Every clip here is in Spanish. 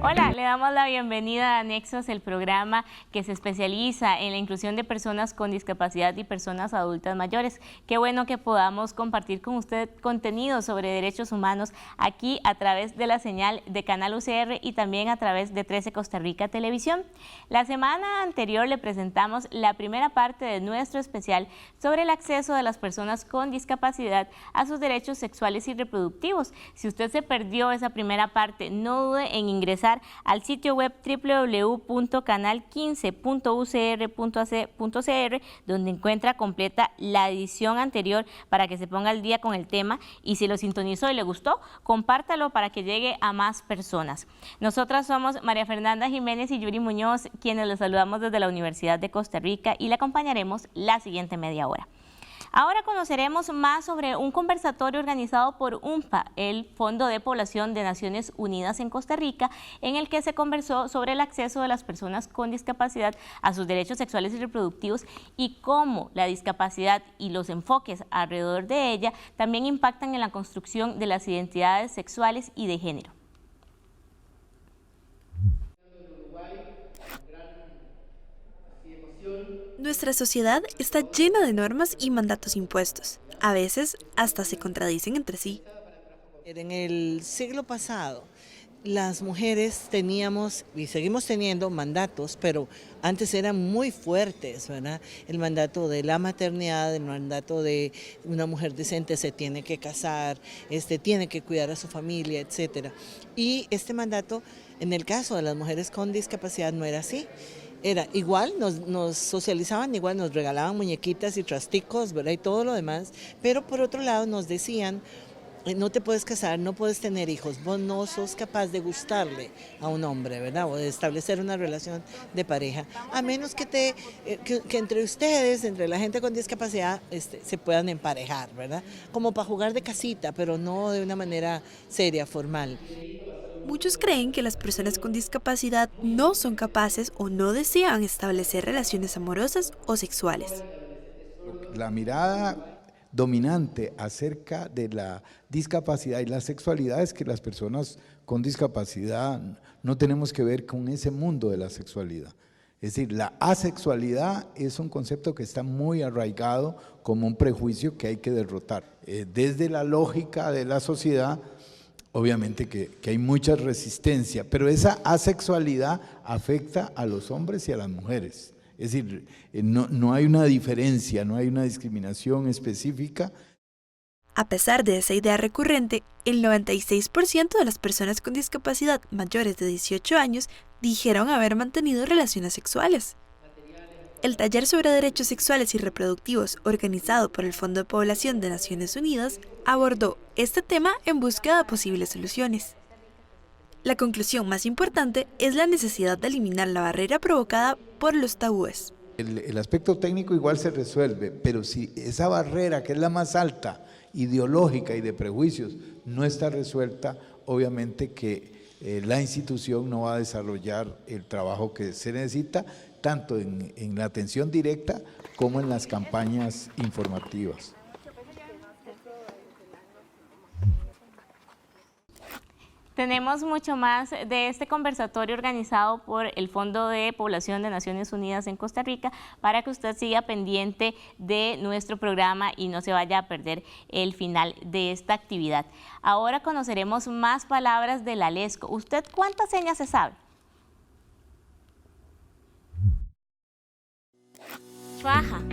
Hola, le damos la bienvenida a Nexos, el programa que se especializa en la inclusión de personas con discapacidad y personas adultas mayores. Qué bueno que podamos compartir con usted contenido sobre derechos humanos aquí a través de la señal de Canal UCR y también a través de 13 Costa Rica Televisión. La semana anterior le presentamos la primera parte de nuestro especial sobre el acceso de las personas con discapacidad a sus derechos sexuales y reproductivos. Si usted se perdió esa primera parte, no dude en ingresar al sitio web www.canal15.ucr.ac.cr, donde encuentra completa la edición anterior para que se ponga al día con el tema, y si lo sintonizó y le gustó, compártalo para que llegue a más personas. Nosotras somos María Fernanda Jiménez y Yuri Muñoz, quienes les saludamos desde la Universidad de Costa Rica y le acompañaremos la siguiente media hora. Ahora conoceremos más sobre un conversatorio organizado por UNPA, el Fondo de Población de Naciones Unidas en Costa Rica, en el que se conversó sobre el acceso de las personas con discapacidad a sus derechos sexuales y reproductivos y cómo la discapacidad y los enfoques alrededor de ella también impactan en la construcción de las identidades sexuales y de género. Nuestra sociedad está llena de normas y mandatos impuestos. A veces hasta se contradicen entre sí. En el siglo pasado, las mujeres teníamos y seguimos teniendo mandatos, pero antes eran muy fuertes, ¿verdad? El mandato de la maternidad, el mandato de una mujer decente se tiene que casar, tiene que cuidar a su familia, etc. Y este mandato, en el caso de las mujeres con discapacidad, no era así. Era igual, nos socializaban igual, nos regalaban muñequitas y trasticos, ¿verdad? Y todo lo demás, pero por otro lado nos decían, no te puedes casar, no puedes tener hijos, vos no sos capaz de gustarle a un hombre, ¿verdad? O de establecer una relación de pareja, a menos que entre ustedes, entre la gente con discapacidad, se puedan emparejar, ¿verdad? Como para jugar de casita, pero no de una manera seria, formal. Muchos creen que las personas con discapacidad no son capaces o no desean establecer relaciones amorosas o sexuales. La mirada dominante acerca de la discapacidad y la sexualidad es que las personas con discapacidad no tenemos que ver con ese mundo de la sexualidad. Es decir, la asexualidad es un concepto que está muy arraigado como un prejuicio que hay que derrotar. Desde la lógica de la sociedad, obviamente que hay mucha resistencia, pero esa asexualidad afecta a los hombres y a las mujeres. Es decir, no hay una diferencia, no hay una discriminación específica. A pesar de esa idea recurrente, el 96% de las personas con discapacidad mayores de 18 años dijeron haber mantenido relaciones sexuales. El taller sobre derechos sexuales y reproductivos organizado por el Fondo de Población de Naciones Unidas abordó este tema en búsqueda de posibles soluciones. La conclusión más importante es la necesidad de eliminar la barrera provocada por los tabúes. El aspecto técnico igual se resuelve, pero si esa barrera, que es la más alta, ideológica y de prejuicios, no está resuelta, obviamente que la institución no va a desarrollar el trabajo que se necesita, tanto en la atención directa como en las campañas informativas. Tenemos mucho más de este conversatorio organizado por el Fondo de Población de Naciones Unidas en Costa Rica para que usted siga pendiente de nuestro programa y no se vaya a perder el final de esta actividad. Ahora conoceremos más palabras de la LESCO. ¿Usted cuántas señas se sabe? Faja.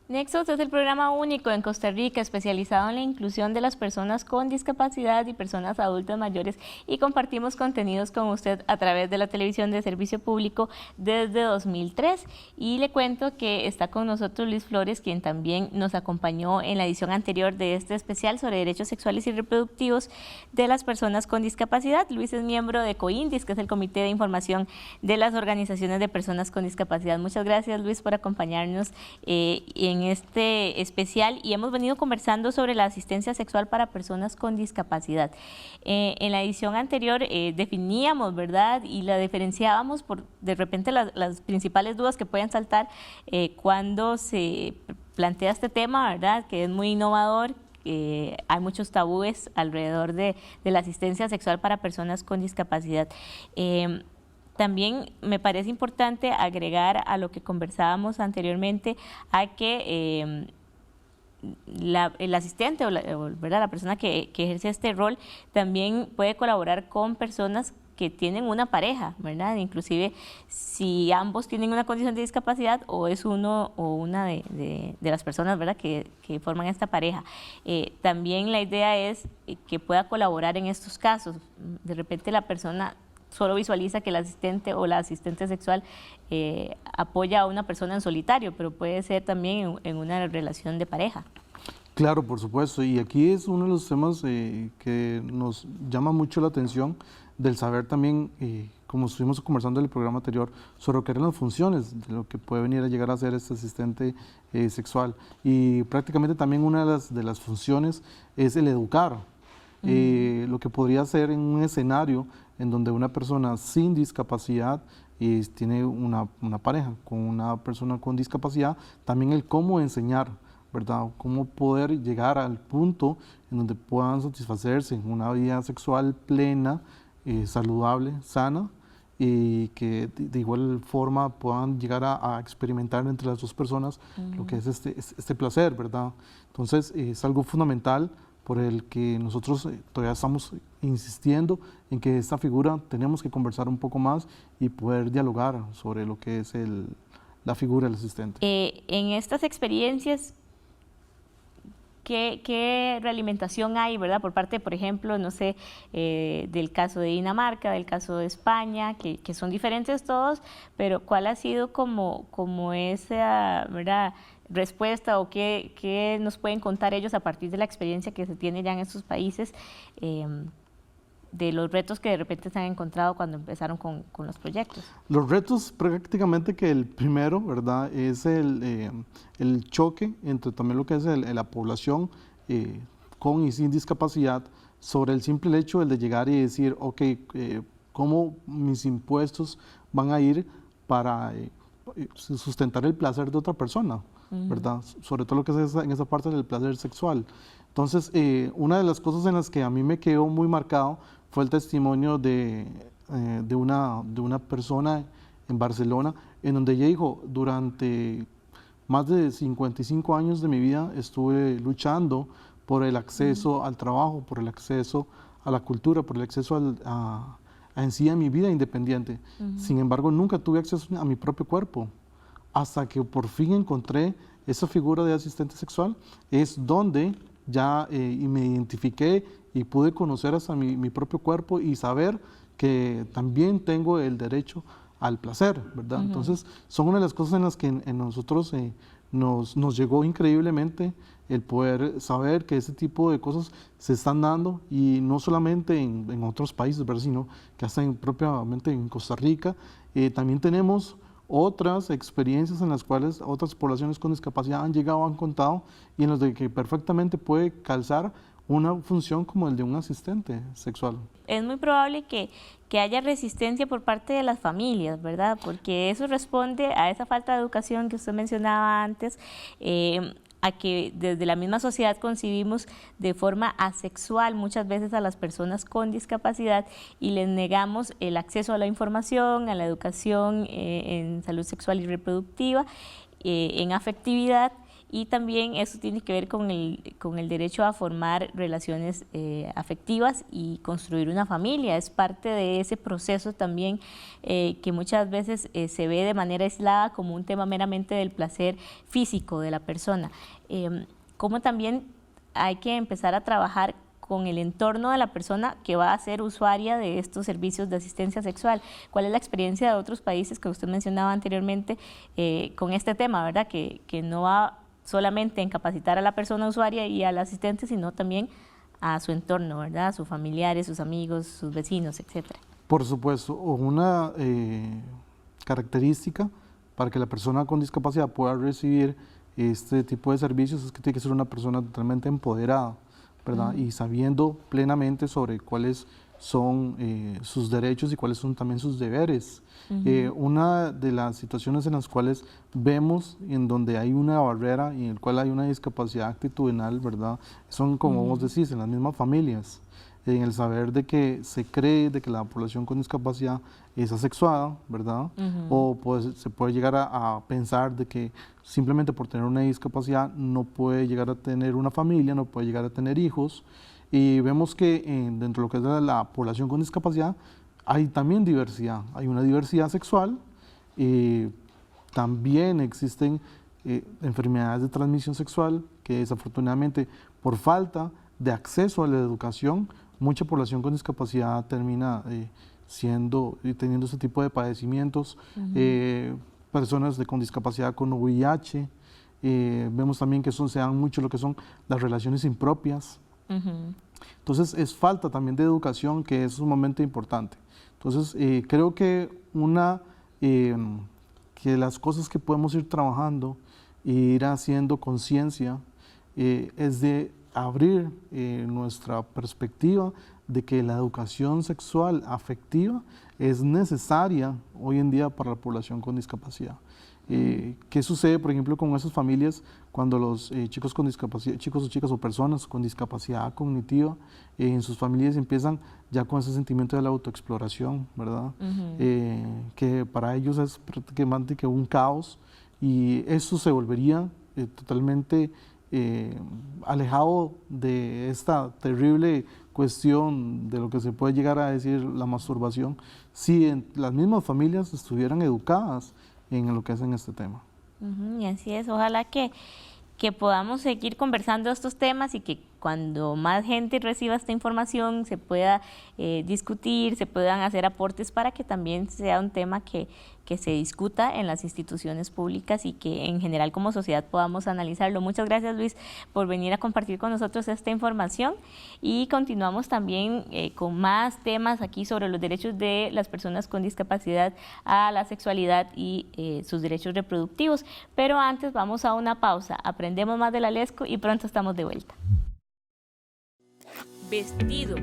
Nexos es el programa único en Costa Rica especializado en la inclusión de las personas con discapacidad y personas adultas mayores, y compartimos contenidos con usted a través de la televisión de servicio público desde 2003. Y le cuento que está con nosotros Luis Flores, quien también nos acompañó en la edición anterior de este especial sobre derechos sexuales y reproductivos de las personas con discapacidad. Luis es miembro de COINDIS, que es el Comité de Información de las Organizaciones de Personas con Discapacidad. Muchas gracias, Luis, por acompañarnos en este especial, y hemos venido conversando sobre la asistencia sexual para personas con discapacidad. En la edición anterior definíamos, ¿verdad?, y la diferenciábamos por de repente las principales dudas que pueden saltar cuando se plantea este tema, ¿verdad?, que es muy innovador. Hay muchos tabúes alrededor de la asistencia sexual para personas con discapacidad. También me parece importante agregar a lo que conversábamos anteriormente a que el asistente ¿verdad?, la persona que ejerce este rol también puede colaborar con personas que tienen una pareja, ¿verdad? Inclusive si ambos tienen una condición de discapacidad, o es uno o una de las personas, ¿verdad?, que forman esta pareja. También la idea es que pueda colaborar en estos casos. De repente la persona solo visualiza que el asistente o la asistente sexual apoya a una persona en solitario, pero puede ser también en una relación de pareja. Claro, por supuesto, y aquí es uno de los temas que nos llama mucho la atención, del saber también, como estuvimos conversando en el programa anterior, sobre lo que eran las funciones, de lo que puede venir a llegar a ser este asistente sexual. Y prácticamente también una de las funciones es el educar. Lo que podría ser en un escenario en donde una persona sin discapacidad tiene una pareja con una persona con discapacidad, también el cómo enseñar, ¿verdad? Cómo poder llegar al punto en donde puedan satisfacerse en una vida sexual plena, saludable, sana, y que de igual forma puedan llegar a experimentar entre las dos personas lo que es este placer, ¿verdad? Entonces es algo fundamental por el que nosotros todavía estamos insistiendo en que esta figura tenemos que conversar un poco más y poder dialogar sobre lo que es la figura del asistente. En estas experiencias, ¿qué realimentación hay, ¿verdad?, por parte, por ejemplo, no sé, del caso de Dinamarca, del caso de España, que son diferentes todos, pero cuál ha sido como esa, ¿verdad?, respuesta, o qué nos pueden contar ellos a partir de la experiencia que se tiene ya en estos países, de los retos que de repente se han encontrado cuando empezaron con los proyectos? Los retos prácticamente que el primero, ¿verdad?, es el choque entre también lo que es la población con y sin discapacidad, sobre el simple hecho de llegar y decir, ok, ¿cómo mis impuestos van a ir para sustentar el placer de otra persona? ¿Verdad? Sobre todo lo que es en esa parte del placer sexual. Entonces, una de las cosas en las que a mí me quedó muy marcado fue el testimonio de una persona en Barcelona, en donde ella dijo, durante más de 55 años de mi vida estuve luchando por el acceso al trabajo, por el acceso a la cultura, por el acceso en sí a mi vida independiente. Sin embargo, nunca tuve acceso a mi propio cuerpo. Hasta que por fin encontré esa figura de asistente sexual, es donde ya me identifiqué y pude conocer hasta mi propio cuerpo y saber que también tengo el derecho al placer, ¿verdad? Entonces, son una de las cosas en las que en nosotros nos llegó increíblemente el poder saber que ese tipo de cosas se están dando, y no solamente en otros países, ¿verdad?, sino que hasta propiamente en Costa Rica. También tenemos otras experiencias en las cuales otras poblaciones con discapacidad han llegado, han contado, y en las de que perfectamente puede calzar una función como el de un asistente sexual. Es muy probable que haya resistencia por parte de las familias, ¿verdad? Porque eso responde a esa falta de educación que usted mencionaba antes, a que desde la misma sociedad concibimos de forma asexual muchas veces a las personas con discapacidad y les negamos el acceso a la información, a la educación en salud sexual y reproductiva, en afectividad, y también eso tiene que ver con el derecho a formar relaciones afectivas y construir una familia. Es parte de ese proceso también que muchas veces se ve de manera aislada como un tema meramente del placer físico de la persona. Como también hay que empezar a trabajar con el entorno de la persona que va a ser usuaria de estos servicios de asistencia sexual. ¿Cuál es la experiencia de otros países que usted mencionaba anteriormente con este tema, verdad? Que no va solamente en capacitar a la persona usuaria y al asistente, sino también a su entorno, ¿verdad? A sus familiares, sus amigos, sus vecinos, etcétera. Por supuesto, una característica para que la persona con discapacidad pueda recibir este tipo de servicios es que tiene que ser una persona totalmente empoderada, ¿verdad? Y sabiendo plenamente sobre cuáles son sus derechos y cuáles son también sus deberes. Una de las situaciones en las cuales vemos en donde hay una barrera y en el cual hay una discapacidad actitudinal, ¿verdad? Son, como vos decís, en las mismas familias, en el saber de que se cree de que la población con discapacidad es asexuada, ¿verdad? O pues, se puede llegar a pensar de que simplemente por tener una discapacidad no puede llegar a tener una familia, no puede llegar a tener hijos. Y vemos que dentro de lo que es la población con discapacidad hay también diversidad, hay una diversidad sexual, también existen enfermedades de transmisión sexual que desafortunadamente por falta de acceso a la educación, mucha población con discapacidad termina siendo y teniendo ese tipo de padecimientos. Personas con discapacidad con VIH, vemos también que se dan mucho lo que son las relaciones impropias. Entonces es falta también de educación, que es sumamente importante. Entonces creo que que las cosas que podemos ir trabajando e ir haciendo conciencia es de abrir nuestra perspectiva de que la educación sexual afectiva es necesaria hoy en día para la población con discapacidad. ¿Qué sucede, por ejemplo, con esas familias cuando los chicos con discapacidad, chicos o chicas o personas con discapacidad cognitiva en sus familias empiezan ya con ese sentimiento de la autoexploración, ¿verdad? Que para ellos es prácticamente que un caos, y eso se volvería totalmente alejado de esta terrible cuestión de lo que se puede llegar a decir la masturbación, si las mismas familias estuvieran educadas en lo que hacen este tema. Y así es, ojalá que podamos seguir conversando estos temas y que cuando más gente reciba esta información se pueda discutir, se puedan hacer aportes para que también sea un tema que se discuta en las instituciones públicas y que en general como sociedad podamos analizarlo. Muchas gracias, Luis, por venir a compartir con nosotros esta información, y continuamos también con más temas aquí sobre los derechos de las personas con discapacidad a la sexualidad y sus derechos reproductivos. Pero antes vamos a una pausa, aprendemos más de la LESCO y pronto estamos de vuelta. Vestido.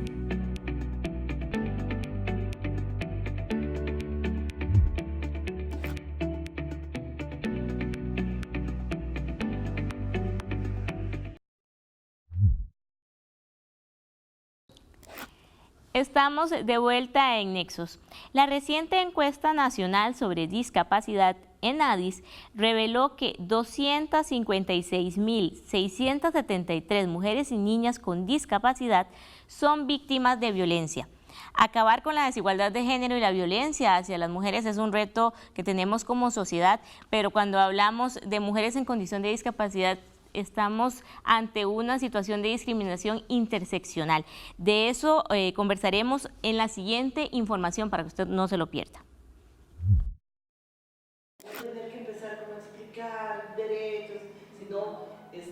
Estamos de vuelta en Nexos. La reciente encuesta nacional sobre discapacidad ENADIS reveló que 256.673 mujeres y niñas con discapacidad son víctimas de violencia. Acabar con la desigualdad de género y la violencia hacia las mujeres es un reto que tenemos como sociedad, pero cuando hablamos de mujeres en condición de discapacidad, estamos ante una situación de discriminación interseccional. De eso conversaremos en la siguiente información para que usted no se lo pierda.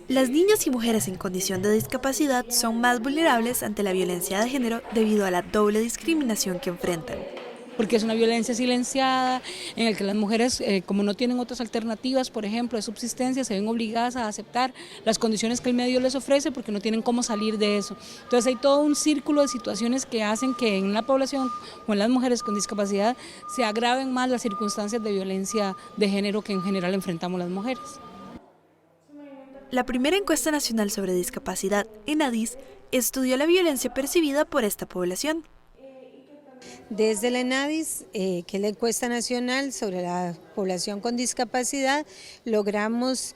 Las niñas y mujeres en condición de discapacidad son más vulnerables ante la violencia de género debido a la doble discriminación que enfrentan. Porque es una violencia silenciada en la que las mujeres, como no tienen otras alternativas, por ejemplo, de subsistencia, se ven obligadas a aceptar las condiciones que el medio les ofrece porque no tienen cómo salir de eso. Entonces hay todo un círculo de situaciones que hacen que en la población o en las mujeres con discapacidad se agraven más las circunstancias de violencia de género que en general enfrentamos las mujeres. La primera encuesta nacional sobre discapacidad, ENADIS, estudió la violencia percibida por esta población. Desde la ENADIS, que es la encuesta nacional sobre la población con discapacidad, logramos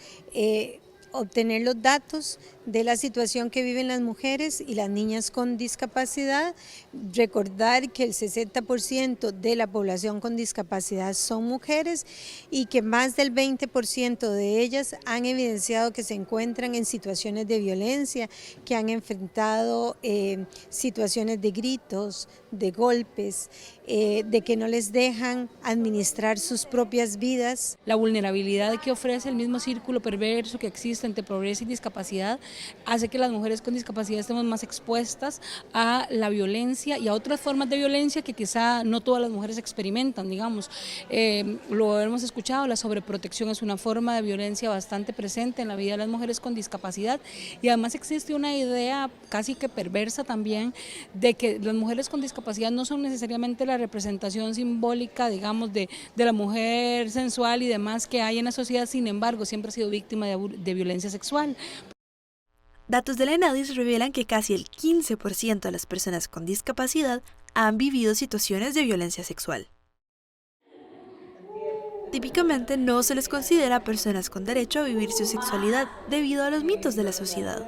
obtener los datos de la situación que viven las mujeres y las niñas con discapacidad, recordar que el 60% de la población con discapacidad son mujeres y que más del 20% de ellas han evidenciado que se encuentran en situaciones de violencia, que han enfrentado situaciones de gritos, de golpes, de que no les dejan administrar sus propias vidas. La vulnerabilidad que ofrece el mismo círculo perverso que existe entre pobreza y discapacidad hace que las mujeres con discapacidad estemos más expuestas a la violencia y a otras formas de violencia que quizá no todas las mujeres experimentan, digamos. Lo hemos escuchado, la sobreprotección es una forma de violencia bastante presente en la vida de las mujeres con discapacidad y además existe una idea casi que perversa también de que las mujeres con discapacidad no son necesariamente la representación simbólica, digamos, de la mujer sensual y demás que hay en la sociedad, sin embargo, siempre ha sido víctima de violencia sexual. Datos de la ENADIS revelan que casi el 15% de las personas con discapacidad han vivido situaciones de violencia sexual. Típicamente no se les considera personas con derecho a vivir su sexualidad debido a los mitos de la sociedad.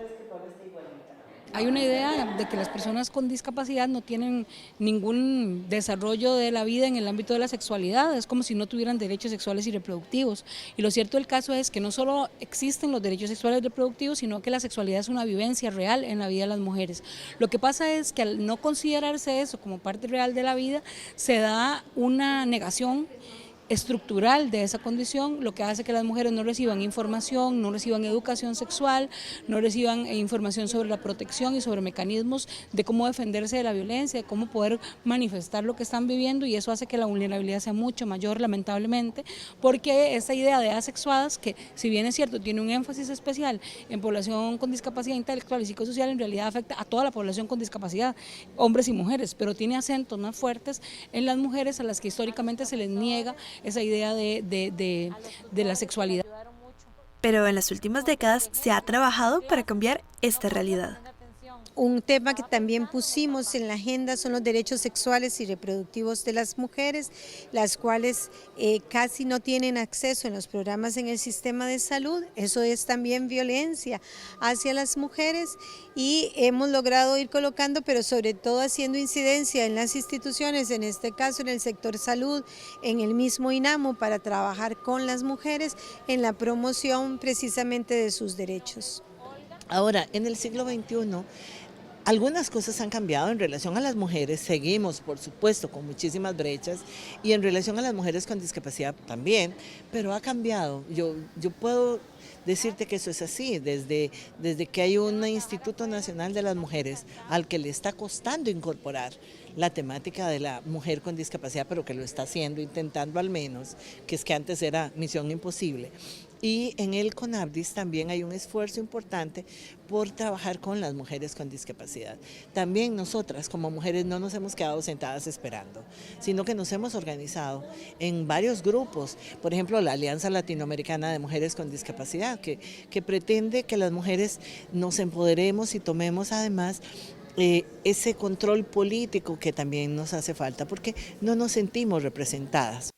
Hay una idea de que las personas con discapacidad no tienen ningún desarrollo de la vida en el ámbito de la sexualidad, es como si no tuvieran derechos sexuales y reproductivos. Y lo cierto del caso es que no solo existen los derechos sexuales y reproductivos, sino que la sexualidad es una vivencia real en la vida de las mujeres. Lo que pasa es que al no considerarse eso como parte real de la vida, se da una negación estructural de esa condición, lo que hace que las mujeres no reciban información, no reciban educación sexual, no reciban información sobre la protección y sobre mecanismos de cómo defenderse de la violencia, de cómo poder manifestar lo que están viviendo, y eso hace que la vulnerabilidad sea mucho mayor, lamentablemente, porque esa idea de asexuadas, que si bien es cierto tiene un énfasis especial en población con discapacidad intelectual y psicosocial, en realidad afecta a toda la población con discapacidad, hombres y mujeres, pero tiene acentos más fuertes en las mujeres a las que históricamente se les niega esa idea de la sexualidad. Pero en las últimas décadas se ha trabajado para cambiar esta realidad. Un tema que también pusimos en la agenda son los derechos sexuales y reproductivos de las mujeres, las cuales casi no tienen acceso en los programas en el sistema de salud. Eso es también violencia hacia las mujeres y hemos logrado ir colocando, pero sobre todo haciendo incidencia en las instituciones, en este caso en el sector salud, en el mismo INAMO, para trabajar con las mujeres en la promoción precisamente de sus derechos. Ahora, en el siglo XXI, algunas cosas han cambiado en relación a las mujeres, seguimos por supuesto con muchísimas brechas y en relación a las mujeres con discapacidad también, pero ha cambiado. Yo puedo decirte que eso es así, desde que hay un Instituto Nacional de las Mujeres al que le está costando incorporar la temática de la mujer con discapacidad, pero que lo está haciendo, intentando al menos, que es que antes era misión imposible. Y en el CONAPDIS también hay un esfuerzo importante por trabajar con las mujeres con discapacidad. También nosotras como mujeres no nos hemos quedado sentadas esperando, sino que nos hemos organizado en varios grupos, por ejemplo la Alianza Latinoamericana de Mujeres con Discapacidad, que pretende que las mujeres nos empoderemos y tomemos además ese control político que también nos hace falta, porque no nos sentimos representadas.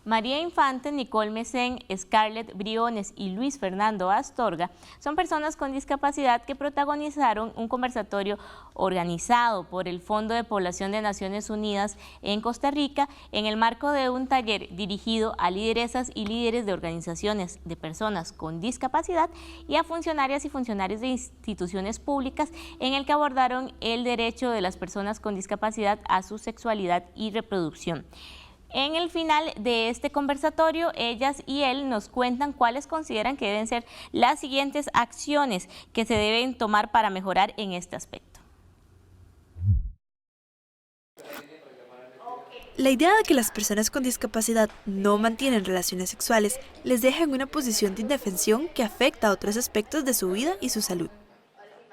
María Infante, Nicole Mesén, Scarlett Briones y Luis Fernando Astorga son personas con discapacidad que protagonizaron un conversatorio organizado por el Fondo de Población de Naciones Unidas en Costa Rica en el marco de un taller dirigido a lideresas y líderes de organizaciones de personas con discapacidad y a funcionarias y funcionarios de instituciones públicas, en el que abordaron el derecho de las personas con discapacidad a su sexualidad y reproducción. En el final de este conversatorio, ellas y él nos cuentan cuáles consideran que deben ser las siguientes acciones que se deben tomar para mejorar en este aspecto. La idea de que las personas con discapacidad no mantienen relaciones sexuales les deja en una posición de indefensión que afecta a otros aspectos de su vida y su salud.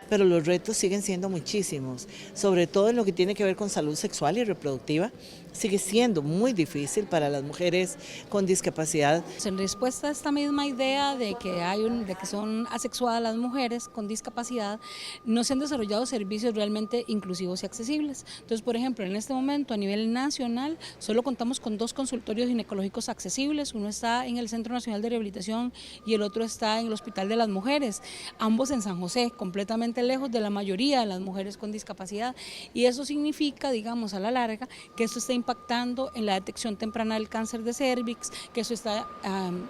pero los retos siguen siendo muchísimos, sobre todo en lo que tiene que ver con salud sexual y reproductiva. Sigue siendo muy difícil para las mujeres con discapacidad. En respuesta a esta misma idea de que son asexuadas las mujeres con discapacidad, no se han desarrollado servicios realmente inclusivos y accesibles. Entonces, por ejemplo, en este momento a nivel nacional solo contamos con 2 consultorios ginecológicos accesibles. Uno está en el Centro Nacional de Rehabilitación y el otro está en el Hospital de las Mujeres, ambos en San José, completamente lejos de la mayoría de las mujeres con discapacidad. Y eso significa, digamos, a la larga, que esto está impactando en la detección temprana del cáncer de cérvix, que eso está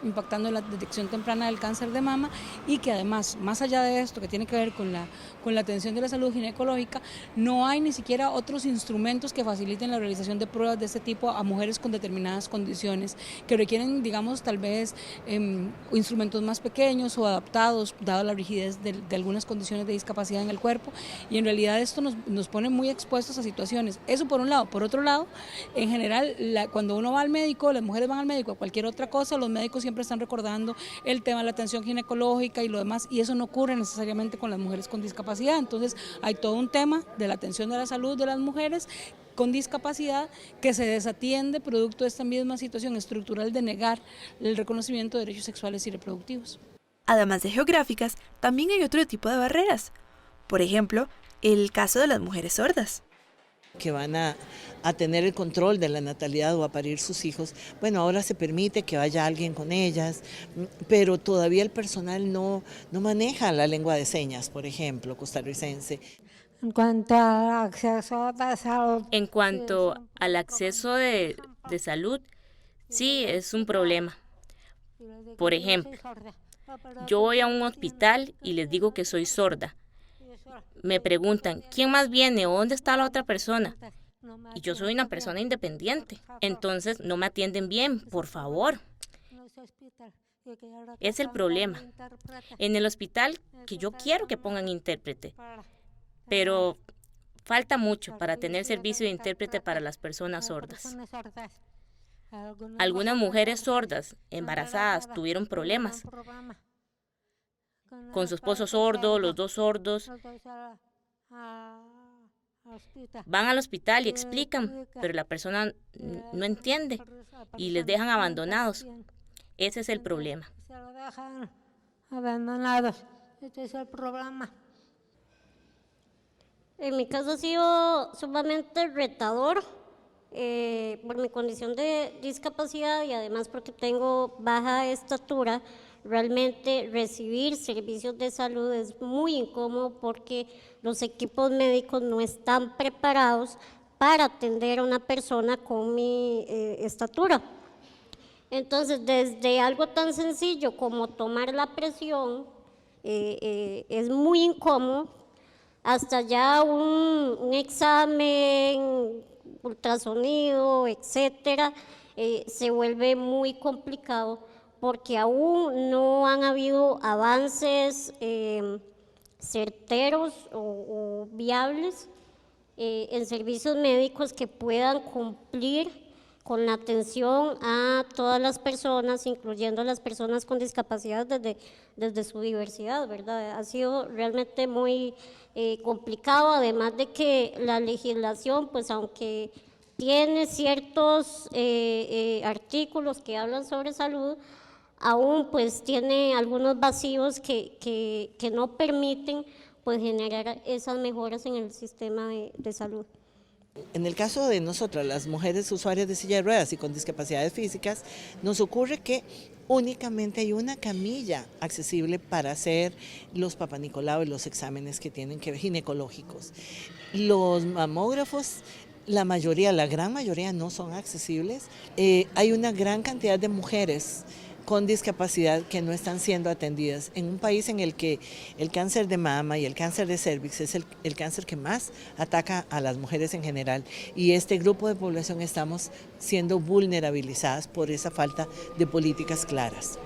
impactando en la detección temprana del cáncer de mama, y que además, más allá de esto que tiene que ver con la atención de la salud ginecológica, no hay ni siquiera otros instrumentos que faciliten la realización de pruebas de este tipo a mujeres con determinadas condiciones, que requieren, digamos, tal vez instrumentos más pequeños o adaptados, dado la rigidez de algunas condiciones de discapacidad en el cuerpo, y en realidad esto nos pone muy expuestos a situaciones. Eso por un lado. Por otro lado, en general, cuando uno va al médico, las mujeres van al médico a cualquier otra cosa, los médicos siempre están recordando el tema de la atención ginecológica y lo demás, y eso no ocurre necesariamente con las mujeres con discapacidad. Entonces hay todo un tema de la atención de la salud de las mujeres con discapacidad que se desatiende producto de esta misma situación estructural de negar el reconocimiento de derechos sexuales y reproductivos. Además de geográficas, también hay otro tipo de barreras. Por ejemplo, el caso de las mujeres sordas, que van a tener el control de la natalidad o a parir sus hijos. Bueno, ahora se permite que vaya alguien con ellas, pero todavía el personal no maneja la lengua de señas, por ejemplo, costarricense. En cuanto al acceso de salud, sí, es un problema. Por ejemplo, yo voy a un hospital y les digo que soy sorda. Me preguntan, ¿quién más viene o dónde está la otra persona? Y yo soy una persona independiente, entonces no me atienden bien, por favor. Es el problema. En el hospital, que yo quiero que pongan intérprete, pero falta mucho para tener servicio de intérprete para las personas sordas. Algunas mujeres sordas, embarazadas, tuvieron problemas con su esposo sordo, los 2 sordos. Van al hospital y explican, pero la persona no entiende y les dejan abandonados. Ese es el problema. Este es el problema. En mi caso ha sido sumamente retador por mi condición de discapacidad y además porque tengo baja estatura. Realmente recibir servicios de salud es muy incómodo porque los equipos médicos no están preparados para atender a una persona con mi estatura. Entonces, desde algo tan sencillo como tomar la presión es muy incómodo, hasta ya un examen, ultrasonido, etcétera, se vuelve muy complicado, porque aún no han habido avances certeros o viables en servicios médicos que puedan cumplir con la atención a todas las personas, incluyendo a las personas con discapacidad desde su diversidad, ¿verdad? Ha sido realmente muy complicado, además de que la legislación, pues aunque tiene ciertos artículos que hablan sobre salud, aún pues tiene algunos vacíos que no permiten pues generar esas mejoras en el sistema de salud. En el caso de nosotras, las mujeres usuarias de silla de ruedas y con discapacidades físicas, nos ocurre que únicamente hay una camilla accesible para hacer los Papanicolau y los exámenes que tienen que ver ginecológicos. Los mamógrafos, la gran mayoría no son accesibles. Hay una gran cantidad de mujeres con discapacidad que no están siendo atendidas en un país en el que el cáncer de mama y el cáncer de cérvix es el cáncer que más ataca a las mujeres en general, y este grupo de población estamos siendo vulnerabilizadas por esa falta de políticas claras.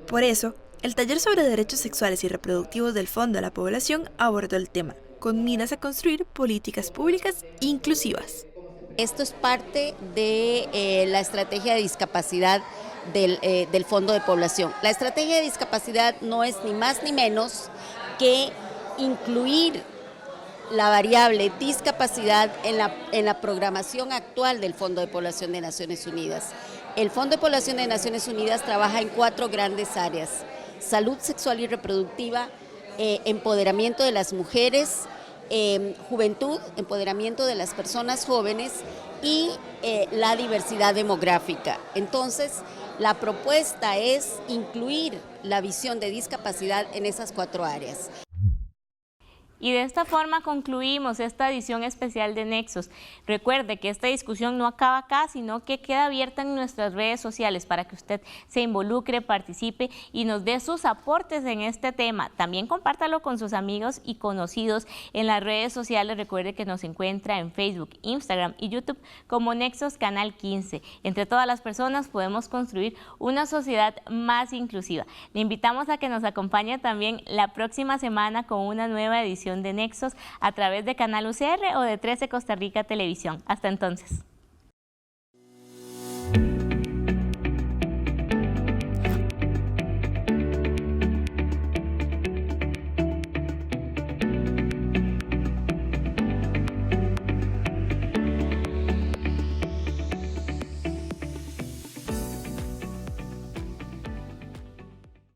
Por eso, el taller sobre derechos sexuales y reproductivos del Fondo de la Población abordó el tema, con miras a construir políticas públicas inclusivas. Esto es parte de la estrategia de discapacidad del Fondo de Población. La estrategia de discapacidad no es ni más ni menos que incluir la variable discapacidad en la programación actual del Fondo de Población de Naciones Unidas. El Fondo de Población de Naciones Unidas trabaja en 4 grandes áreas: salud sexual y reproductiva, empoderamiento de las mujeres, juventud, empoderamiento de las personas jóvenes y la diversidad demográfica. Entonces, la propuesta es incluir la visión de discapacidad en esas 4 áreas. Y de esta forma concluimos esta edición especial de Nexos. Recuerde que esta discusión no acaba acá, sino que queda abierta en nuestras redes sociales para que usted se involucre, participe y nos dé sus aportes en este tema. También compártalo con sus amigos y conocidos en las redes sociales. Recuerde que nos encuentra en Facebook, Instagram y YouTube como Nexos Canal 15. Entre todas las personas podemos construir una sociedad más inclusiva. Le invitamos a que nos acompañe también la próxima semana con una nueva edición de Nexos a través de Canal UCR o de 13 Costa Rica Televisión. Hasta entonces.